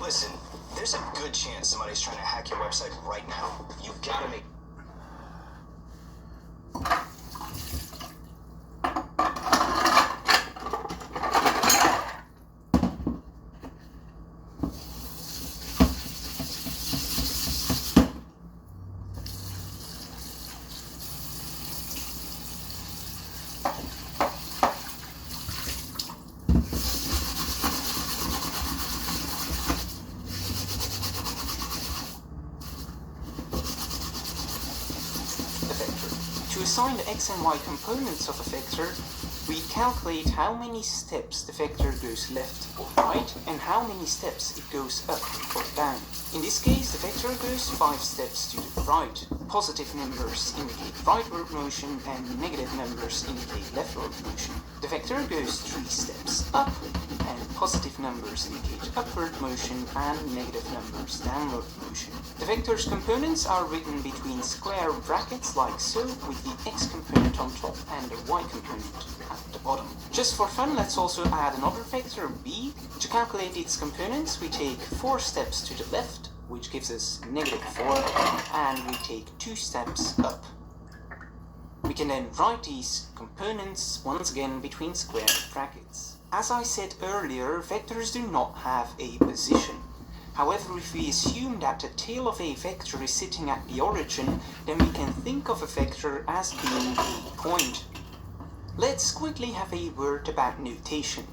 Listen, there's a good chance somebody's trying to hack your website right now. You've got to make... To assign the x and y components of a vector, we calculate how many steps the vector goes left or right and how many steps it goes up or down. In this case, the vector goes 5 steps to the right. Positive numbers indicate rightward motion and negative numbers indicate leftward motion. The vector goes 3 steps up, and positive numbers indicate upward motion and negative numbers downward motion. The vector's components are written between square brackets like so, with the x component on top and the y component at the bottom. Just for fun, let's also add another vector b. To calculate its components, we take 4 steps to the left, which gives us -4, and we take 2 steps up. We can then write these components once again between square brackets. As I said earlier, vectors do not have a position. However, if we assume that the tail of a vector is sitting at the origin, then we can think of a vector as being a point. Let's quickly have a word about notation.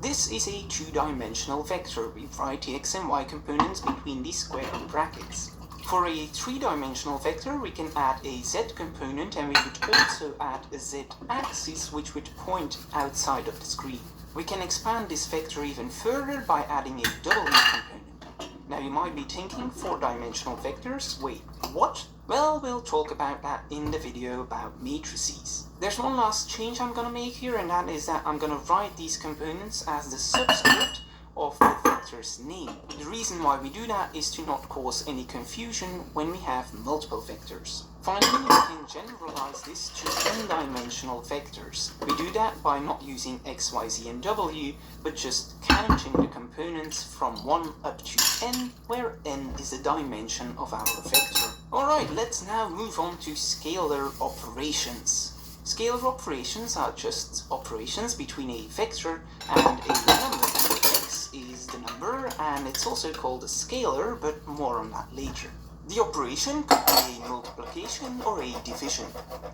This is a 2-dimensional vector. We write the x and y components between these square brackets. For a 3-dimensional vector, we can add a z component, and we would also add a z-axis, which would point outside of the screen. We can expand this vector even further by adding a w component. Now you might be thinking, 4-dimensional vectors, wait, what? Well, we'll talk about that in the video about matrices. There's one last change I'm gonna make here, and that is that I'm gonna write these components as the subscript of the vector's name. The reason why we do that is to not cause any confusion when we have multiple vectors. Finally, we can generalize this to n-dimensional vectors. We do that by not using x, y, z, and w, but just counting the components from 1 up to n, where n is the dimension of our vector. Alright, let's now move on to scalar operations. Scalar operations are just operations between a vector and a number. X is the number, and it's also called a scalar, but more on that later. The operation could be a multiplication or a division.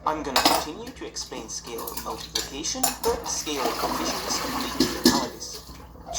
I'm going to continue to explain scalar multiplication, but scalar division is completely analogous.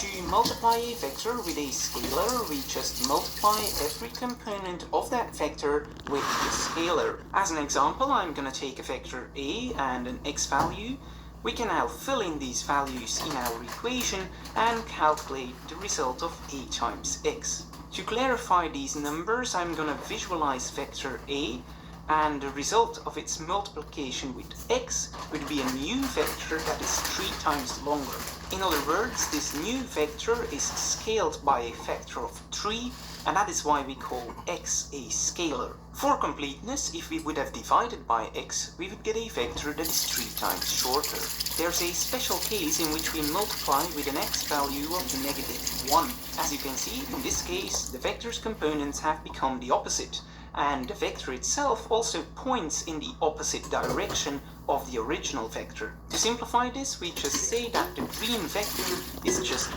To multiply a vector with a scalar, we just multiply every component of that vector with the scalar. As an example, I'm going to take a vector a and an x value. We can now fill in these values in our equation and calculate the result of a times x. To clarify these numbers, I'm going to visualize vector a, and the result of its multiplication with x would be a new vector that is 3 times longer. In other words, this new vector is scaled by a factor of 3, and that is why we call x a scalar. For completeness, if we would have divided by x, we would get a vector that is 3 times shorter. There's a special case in which we multiply with an x value of -1. As you can see, in this case, the vector's components have become the opposite, and the vector itself also points in the opposite direction of the original vector. To simplify this, we just say that the green vector is just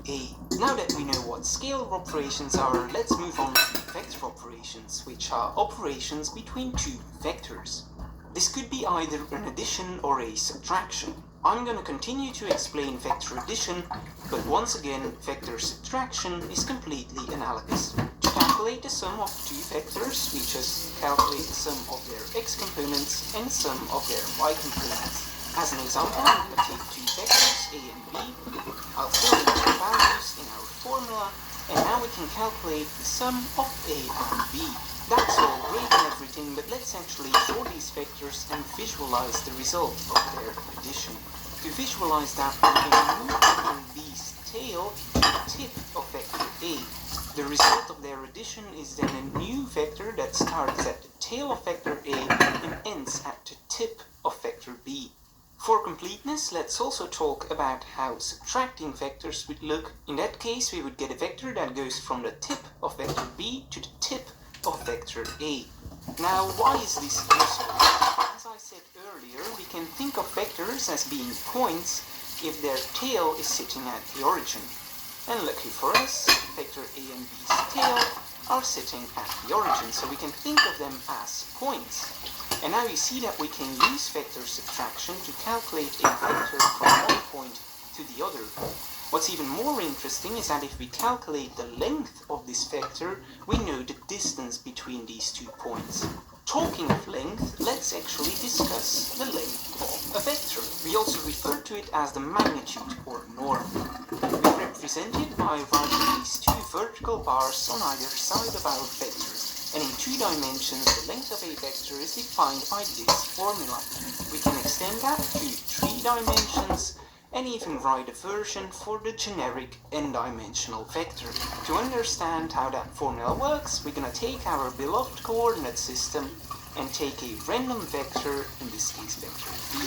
-a. Now that we know what scalar operations are, let's move on to vector operations, which are operations between 2 vectors. This could be either an addition or a subtraction. I'm going to continue to explain vector addition, but once again, vector subtraction is completely analogous. To calculate the sum of 2 vectors, we just calculate the sum of their x components and the sum of their y components. As an example, I'm going to take 2 vectors, a and b. I'll fill in the values in our formula, and now we can calculate the sum of a and b. That's all great and everything, but let's actually draw these vectors and visualize the result of their addition. To visualize that, we can move vector b's tail to the tip of vector a. The result of their addition is then a new vector that starts at the tail of vector a and ends at the tip of vector b. For completeness, this, let's also talk about how subtracting vectors would look. In that case, we would get a vector that goes from the tip of vector b to the tip of vector a. Now, why is this useful? As I said earlier, we can think of vectors as being points if their tail is sitting at the origin. And lucky for us, vector a and b's tail are sitting at the origin, so we can think of them as points. And now you see that we can use vector subtraction to calculate a vector from one point to the other. What's even more interesting is that if we calculate the length of this vector, we know the distance between these 2 points. Talking of length, let's actually discuss the length of a vector. We also refer to it as the magnitude or norm. We represent it by writing these 2 vertical bars on either side of our vector. And in 2 dimensions, the length of a vector is defined by this formula. We can extend that to 3 dimensions and even write a version for the generic n-dimensional vector. To understand how that formula works, we're going to take our beloved coordinate system and take a random vector, in this case vector b.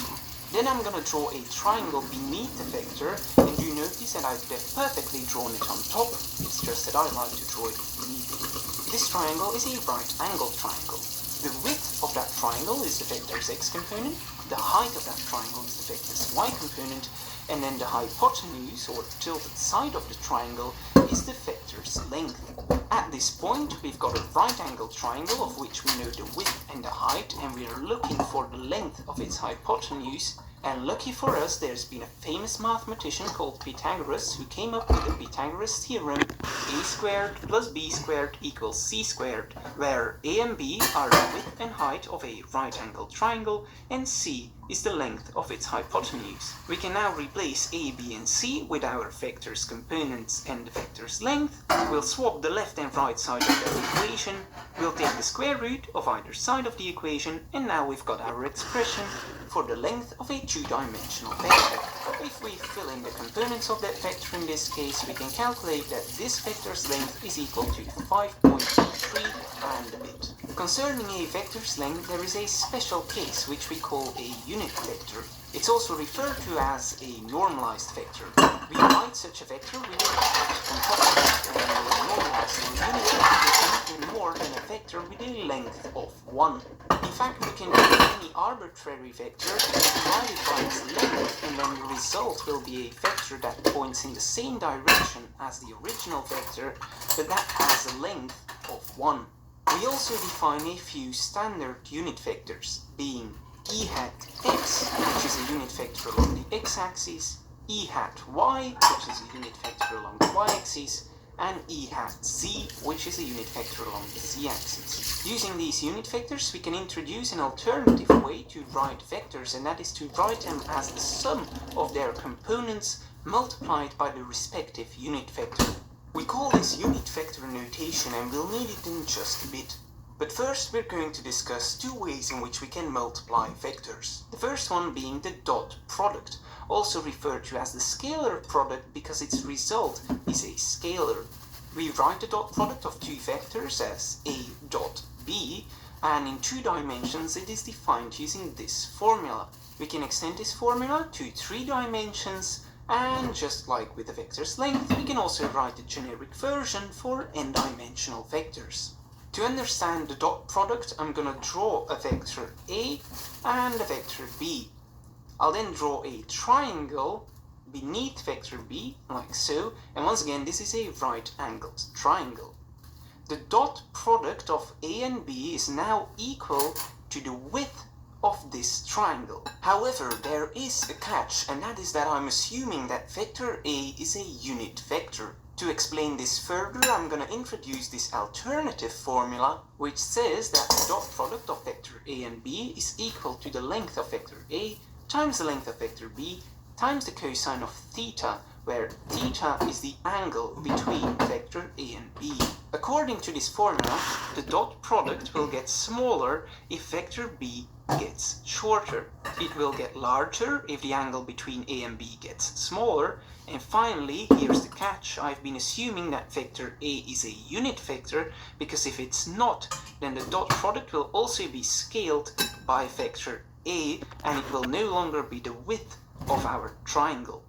Then I'm going to draw a triangle beneath the vector, and you notice that I've perfectly drawn it on top. It's just that I like to draw it beneath it. This triangle is a right-angled triangle. The width of that triangle is the vector's x component, the height of that triangle is the vector's y component, and then the hypotenuse, or tilted side of the triangle, is the vector's length. At this point, we've got a right-angled triangle of which we know the width and the height, and we are looking for the length of its hypotenuse. And lucky for us, there's been a famous mathematician called Pythagoras who came up with the Pythagoras theorem: a squared plus b squared equals c squared, where a and b are the width and height of a right-angled triangle, and c is the length of its hypotenuse. We can now replace a, b, and c with our vector's components and the vector's length. We'll swap the left and right side of that equation. We'll take the square root of either side of the equation, and now we've got our expression for the length of a 2-dimensional vector. If we fill in the components of that vector in this case, we can calculate that this vector's length is equal to 5.3 and a bit. Concerning a vector's length, there is a special case which we call a unit vector. It's also referred to as a normalized vector. We write such a vector with a on top of it, and a normalized unit vector is nothing more than a vector with a length of 1. In fact, we can take any arbitrary vector and divide it by its length, and then the result will be a vector that points in the same direction as the original vector, but that has a length of 1. We also define a few standard unit vectors, being e hat x, which is a unit vector along the x-axis, e hat y, which is a unit vector along the y-axis, and e hat z, which is a unit vector along the z-axis. Using these unit vectors, we can introduce an alternative way to write vectors, and that is to write them as the sum of their components multiplied by the respective unit vector. We call this unit vector notation, and we'll need it in just a bit. But first, we're going to discuss 2 ways in which we can multiply vectors. The first one being the dot product, also referred to as the scalar product because its result is a scalar. We write the dot product of 2 vectors as a dot b, and in 2 dimensions it is defined using this formula. We can extend this formula to 3 dimensions, and just like with the vector's length, we can also write a generic version for n-dimensional vectors. To understand the dot product, I'm going to draw a vector a and a vector b. I'll then draw a triangle beneath vector b, like so, and once again this is a right-angled triangle. The dot product of a and b is now equal to the width of this triangle. However, there is a catch, and that is that I'm assuming that vector a is a unit vector. To explain this further, I'm going to introduce this alternative formula, which says that the dot product of vector a and b is equal to the length of vector a times the length of vector b times the cosine of theta, where theta is the angle between vector a and b. According to this formula, the dot product will get smaller if vector b gets shorter. It will get larger if the angle between a and b gets smaller. And finally, here's the catch: I've been assuming that vector a is a unit vector, because if it's not, then the dot product will also be scaled by vector a, and it will no longer be the width of our triangle.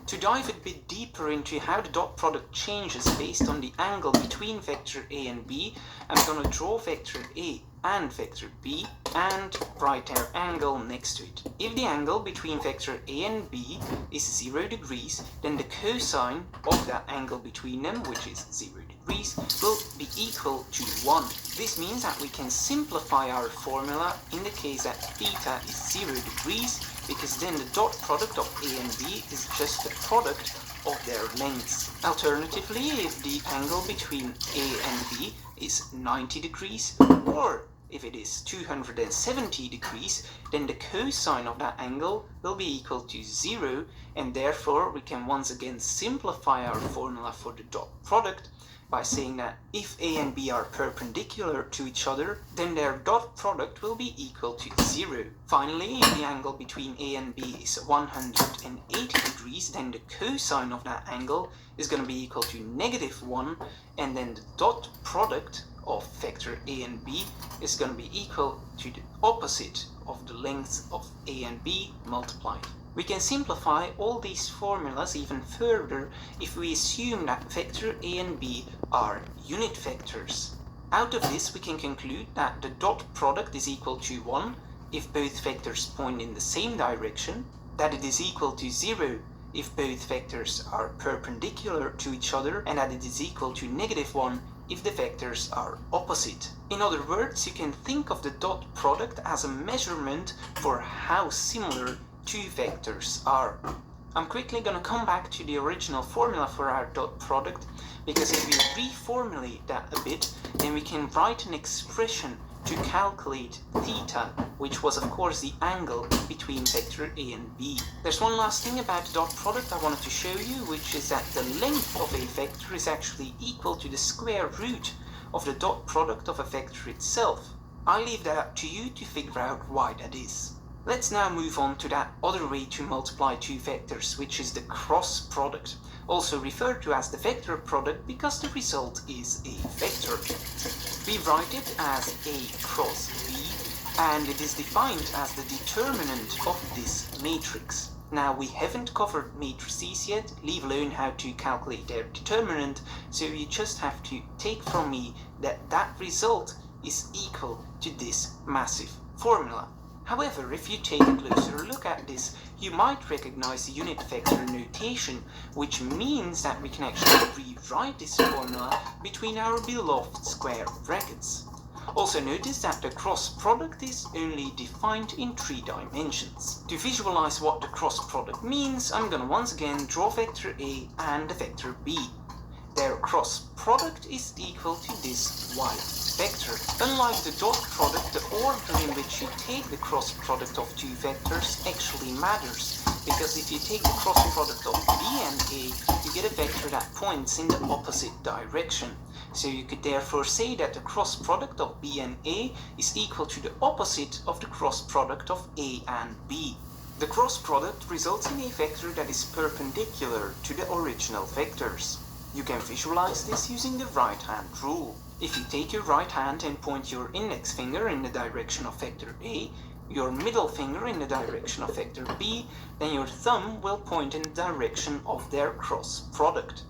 To dive a bit deeper into how the dot product changes based on the angle between vector A and B, I'm going to draw vector A and vector B and write their angle next to it. If the angle between vector A and B is 0 degrees, then the cosine of that angle between them, which is 0 degrees, will be equal to 1. This means that we can simplify our formula in the case that theta is 0 degrees, because then the dot product of A and B is just the product of their lengths. Alternatively, if the angle between A and B is 90 degrees, or if it is 270 degrees, then the cosine of that angle will be equal to 0, and therefore we can once again simplify our formula for the dot product by saying that if A and B are perpendicular to each other, then their dot product will be equal to 0. Finally, if the angle between A and B is 180 degrees, then the cosine of that angle is going to be equal to -1, and then the dot product of vector A and B is going to be equal to the opposite of the lengths of A and B multiplied. We can simplify all these formulas even further if we assume that vector A and B are unit vectors. Out of this we can conclude that the dot product is equal to 1 if both vectors point in the same direction, that it is equal to 0 if both vectors are perpendicular to each other, and that it is equal to -1 if the vectors are opposite. In other words, you can think of the dot product as a measurement for how similar two vectors are. I'm quickly going to come back to the original formula for our dot product, because if we reformulate that a bit, then we can write an expression to calculate theta, which was of course the angle between vector A and B. There's one last thing about the dot product I wanted to show you, which is that the length of a vector is actually equal to the square root of the dot product of a vector itself. I leave that up to you to figure out why that is. Let's now move on to that other way to multiply two vectors, which is the cross product, also referred to as the vector product because the result is a vector. We write it as A cross B, and it is defined as the determinant of this matrix. Now, we haven't covered matrices yet, leave alone how to calculate their determinant, so you just have to take from me that that result is equal to this massive formula. However, if you take a closer look at this, you might recognize the unit vector notation, which means that we can actually rewrite this formula between our beloved square brackets. Also notice that the cross product is only defined in 3 dimensions. To visualize what the cross product means, I'm going to once again draw vector A and the vector B. Their cross product is equal to this white vector. Unlike the dot product, the order in which you take the cross product of two vectors actually matters, because if you take the cross product of B and A, you get a vector that points in the opposite direction. So you could therefore say that the cross product of B and A is equal to the opposite of the cross product of A and B. The cross product results in a vector that is perpendicular to the original vectors. You can visualize this using the right-hand rule. If you take your right hand and point your index finger in the direction of vector A, your middle finger in the direction of vector B, then your thumb will point in the direction of their cross product.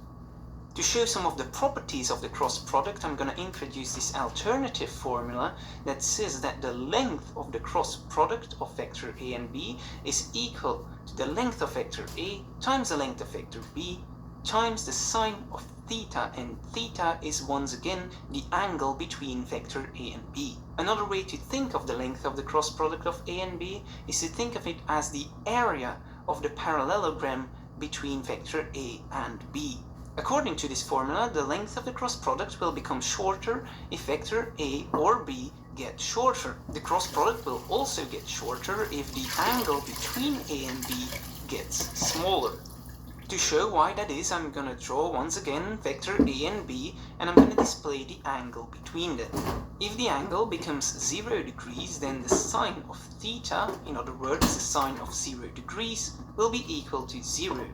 To show some of the properties of the cross product, I'm going to introduce this alternative formula that says that the length of the cross product of vector A and B is equal to the length of vector A times the length of vector B times the sine of theta, and theta is once again the angle between vector A and B. Another way to think of the length of the cross product of A and B is to think of it as the area of the parallelogram between vector A and B. According to this formula, the length of the cross product will become shorter if vector A or B gets shorter. The cross product will also get shorter if the angle between A and B gets smaller. To show why that is, I'm going to draw once again vector A and B, and I'm going to display the angle between them. If the angle becomes 0 degrees, then the sine of theta, in other words the sine of 0 degrees, will be equal to 0.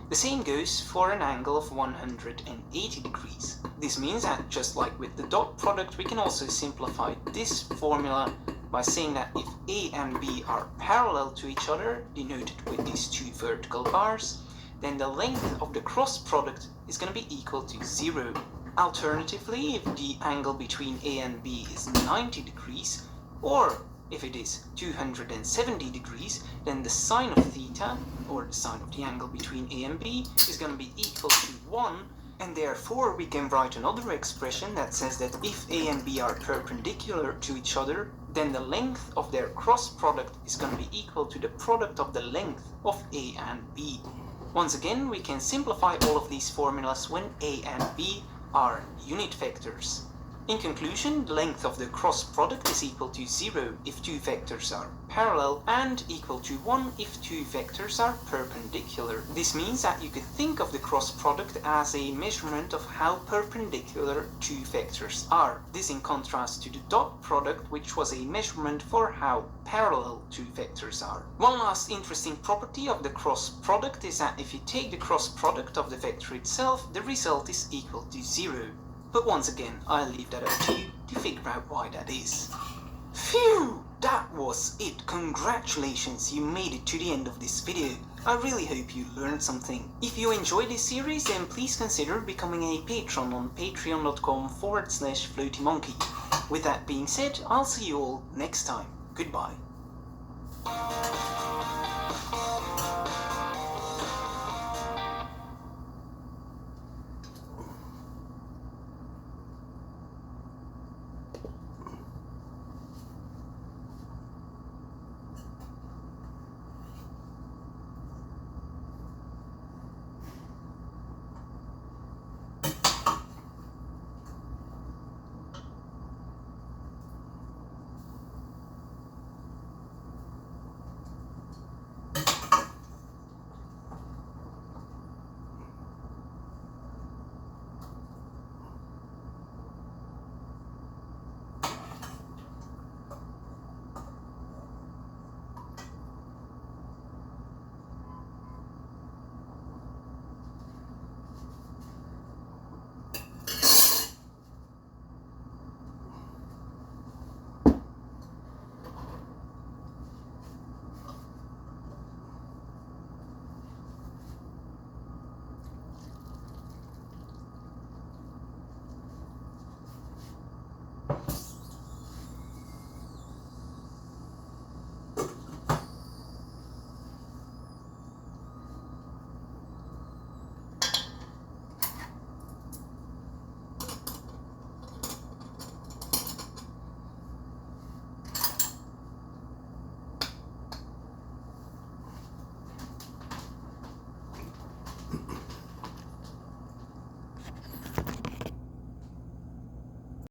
The same goes for an angle of 180 degrees. This means that, just like with the dot product, we can also simplify this formula by saying that if A and B are parallel to each other, denoted with these two vertical bars, then the length of the cross product is going to be equal to 0. Alternatively, if the angle between A and B is 90 degrees, or if it is 270 degrees, then the sine of theta, or the sine of the angle between A and B, is going to be equal to 1, and therefore we can write another expression that says that if A and B are perpendicular to each other, then the length of their cross product is going to be equal to the product of the length of A and B. Once again, we can simplify all of these formulas when A and B are unit vectors. In conclusion, the length of the cross product is equal to 0 if two vectors are parallel and equal to 1 if two vectors are perpendicular. This means that you could think of the cross product as a measurement of how perpendicular two vectors are. This in contrast to the dot product, which was a measurement for how parallel two vectors are. One last interesting property of the cross product is that if you take the cross product of the vector itself, the result is equal to 0. But once again, I'll leave that up to you to figure out why that is. Phew! That was it. Congratulations, you made it to the end of this video. I really hope you learned something. If you enjoyed this series, then please consider becoming a patron on patreon.com/floatymonkey. With that being said, I'll see you all next time. Goodbye.